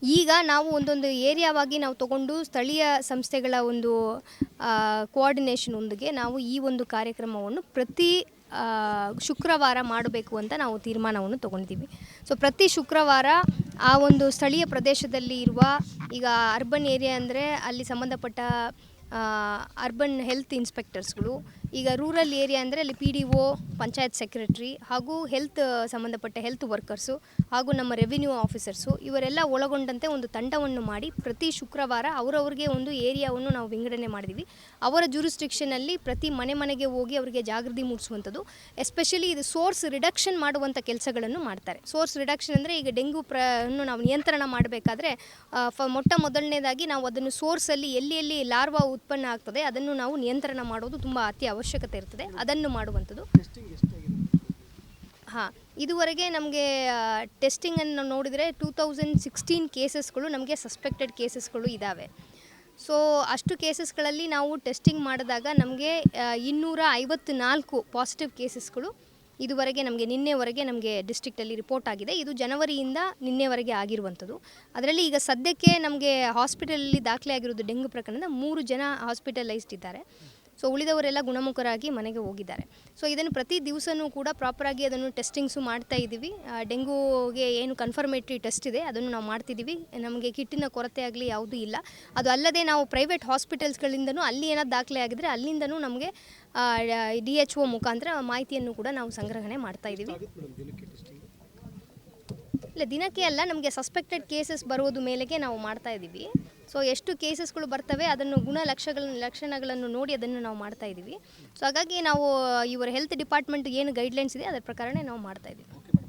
ಈಗ ನಾವು ಒಂದೊಂದು ಏರಿಯಾವಾಗಿ ನಾವು ತಗೊಂಡು ಸ್ಥಳೀಯ ಸಂಸ್ಥೆಗಳ ಒಂದು ಕೋಆರ್ಡಿನೇಷನ್ನೊಂದಿಗೆ ನಾವು ಈ ಒಂದು ಕಾರ್ಯಕ್ರಮವನ್ನು ಪ್ರತಿ ಶುಕ್ರವಾರ ಮಾಡಬೇಕು ಅಂತ ನಾವು ತೀರ್ಮಾನವನ್ನು ತಗೊಂಡಿದ್ದೀವಿ. ಸೊ ಪ್ರತಿ ಶುಕ್ರವಾರ ಆ ಒಂದು ಸ್ಥಳೀಯ ಪ್ರದೇಶದಲ್ಲಿ ಇರುವ, ಈಗ ಅರ್ಬನ್ ಏರಿಯಾ ಅಂದರೆ ಅಲ್ಲಿ ಸಂಬಂಧಪಟ್ಟ ಅರ್ಬನ್ ಹೆಲ್ತ್ ಇನ್ಸ್ಪೆಕ್ಟರ್ಸ್ಗಳು, ಈಗ ರೂರಲ್ ಏರಿಯಾ ಅಂದರೆ ಅಲ್ಲಿ PDO, ಪಂಚಾಯತ್ ಸೆಕ್ರೆಟ್ರಿ ಹಾಗೂ ಸಂಬಂಧಪಟ್ಟ ಹೆಲ್ತ್ ವರ್ಕರ್ಸು ಹಾಗೂ ನಮ್ಮ ರೆವಿನ್ಯೂ ಆಫೀಸರ್ಸು ಇವರೆಲ್ಲ ಒಳಗೊಂಡಂತೆ ಒಂದು ತಂಡವನ್ನು ಮಾಡಿ ಪ್ರತಿ ಶುಕ್ರವಾರ ಅವರವ್ರಿಗೆ ಒಂದು ಏರಿಯಾವನ್ನು ನಾವು ವಿಂಗಡಣೆ ಮಾಡಿದ್ದೀವಿ. ಅವರ ಜ್ಯೂರಿಸ್ಡಿಕ್ಷನಲ್ಲಿ ಪ್ರತಿ ಮನೆಗೆ ಹೋಗಿ ಅವರಿಗೆ ಜಾಗೃತಿ ಮೂಡಿಸುವಂಥದ್ದು, ಎಸ್ಪೆಷಲಿ ಇದು ಸೋರ್ಸ್ ರಿಡಕ್ಷನ್ ಮಾಡುವಂಥ ಕೆಲಸಗಳನ್ನು ಮಾಡ್ತಾರೆ. ಸೋರ್ಸ್ ರಿಡಕ್ಷನ್ ಅಂದರೆ ಈಗ ಡೆಂಗ್ಯೂ ನಾವು ನಿಯಂತ್ರಣ ಮಾಡಬೇಕಾದ್ರೆ ಮೊದಲನೇದಾಗಿ ನಾವು ಅದನ್ನು ಸೋರ್ಸಲ್ಲಿ ಎಲ್ಲಿ ಲಾರ್ವಾ ಉತ್ಪನ್ನ ಆಗ್ತದೆ ಅದನ್ನು ನಾವು ನಿಯಂತ್ರಣ ಮಾಡೋದು ತುಂಬ ಅತಿ ಅವಶ್ಯಕತೆ ಇರ್ತದೆ. ಅದನ್ನು ಮಾಡುವಂಥದ್ದು. ಇದುವರೆಗೆ ನಮಗೆ ಟೆಸ್ಟಿಂಗನ್ನು ನೋಡಿದರೆ 2016 ಕೇಸಸ್ಗಳು ನಮಗೆ ಸಸ್ಪೆಕ್ಟೆಡ್ ಕೇಸಸ್ಗಳು ಇದ್ದಾವೆ. ಸೊ ಅಷ್ಟು ಕೇಸಸ್ಗಳಲ್ಲಿ ನಾವು ಟೆಸ್ಟಿಂಗ್ ಮಾಡಿದಾಗ ನಮಗೆ 254 ಪಾಸಿಟಿವ್ ಕೇಸಸ್ಗಳು ಇದುವರೆಗೆ ನಿನ್ನೆವರೆಗೆ ನಮಗೆ ಡಿಸ್ಟ್ರಿಕ್ಟಲ್ಲಿ ರಿಪೋರ್ಟ್ ಆಗಿದೆ. ಇದು ಜನವರಿಯಿಂದ ನಿನ್ನೆವರೆಗೆ ಆಗಿರುವಂಥದ್ದು. ಅದರಲ್ಲಿ ಈಗ ಸದ್ಯಕ್ಕೆ ನಮಗೆ ಹಾಸ್ಪಿಟಲಲ್ಲಿ ದಾಖಲೆ ಆಗಿರೋದು ಡೆಂಗ್ಯೂ ಪ್ರಕರಣದ 3 ಜನ ಹಾಸ್ಪಿಟಲೈಸ್ಡ್ ಇದ್ದಾರೆ. ಸೊ ಉಳಿದವರೆಲ್ಲ ಗುಣಮುಖರಾಗಿ ಮನೆಗೆ ಹೋಗಿದ್ದಾರೆ. ಸೊ ಇದನ್ನು ಪ್ರತಿ ದಿವಸವೂ ಕೂಡ ಪ್ರಾಪರಾಗಿ ಅದನ್ನು ಟೆಸ್ಟಿಂಗ್ಸು ಮಾಡ್ತಾ ಇದ್ದೀವಿ. ಡೆಂಗ್ಯೂಗೆ ಏನು ಕನ್ಫರ್ಮೇಟ್ರಿ ಟೆಸ್ಟ್ ಇದೆ ಅದನ್ನು ನಾವು ಮಾಡ್ತಿದ್ದೀವಿ. ನಮಗೆ ಕಿಟ್ಟಿನ ಕೊರತೆ ಆಗಲಿ ಯಾವುದೂ ಇಲ್ಲ. ಅದು ಅಲ್ಲದೆ ನಾವು ಪ್ರೈವೇಟ್ ಹಾಸ್ಪಿಟಲ್ಸ್ಗಳಿಂದನೂ ಅಲ್ಲಿ ಏನಾದ್ರು ದಾಖಲೆ ಆಗಿದ್ದರೆ ಅಲ್ಲಿಂದನೂ ನಮಗೆ DHO ಮುಖಾಂತರ ಮಾಹಿತಿಯನ್ನು ಕೂಡ ನಾವು ಸಂಗ್ರಹಣೆ ಮಾಡ್ತಾ ಇದ್ದೀವಿ. ಇಲ್ಲ, ದಿನಕ್ಕೆ ಅಲ್ಲ, ನಮಗೆ ಸಸ್ಪೆಕ್ಟೆಡ್ ಕೇಸಸ್ ಬರೋದು ಮೇಲೆಗೆ ನಾವು ಮಾಡ್ತಾ ಇದ್ದೀವಿ. ಸೊ ಎಷ್ಟು ಕೇಸಸ್ಗಳು ಬರ್ತವೆ ಅದನ್ನು ಲಕ್ಷಣಗಳನ್ನು ನೋಡಿ ಅದನ್ನು ನಾವು ಮಾಡ್ತಾ ಇದ್ದೀವಿ. ಸೊ ಹಾಗಾಗಿ ನಾವು ಇವರ ಹೆಲ್ತ್ ಡಿಪಾರ್ಟ್ಮೆಂಟ್ ಏನು ಗೈಡ್ಲೈನ್ಸ್ ಇದೆ ಅದರ ಪ್ರಕಾರನೇ ನಾವು ಮಾಡ್ತಾ ಇದ್ದೀವಿ.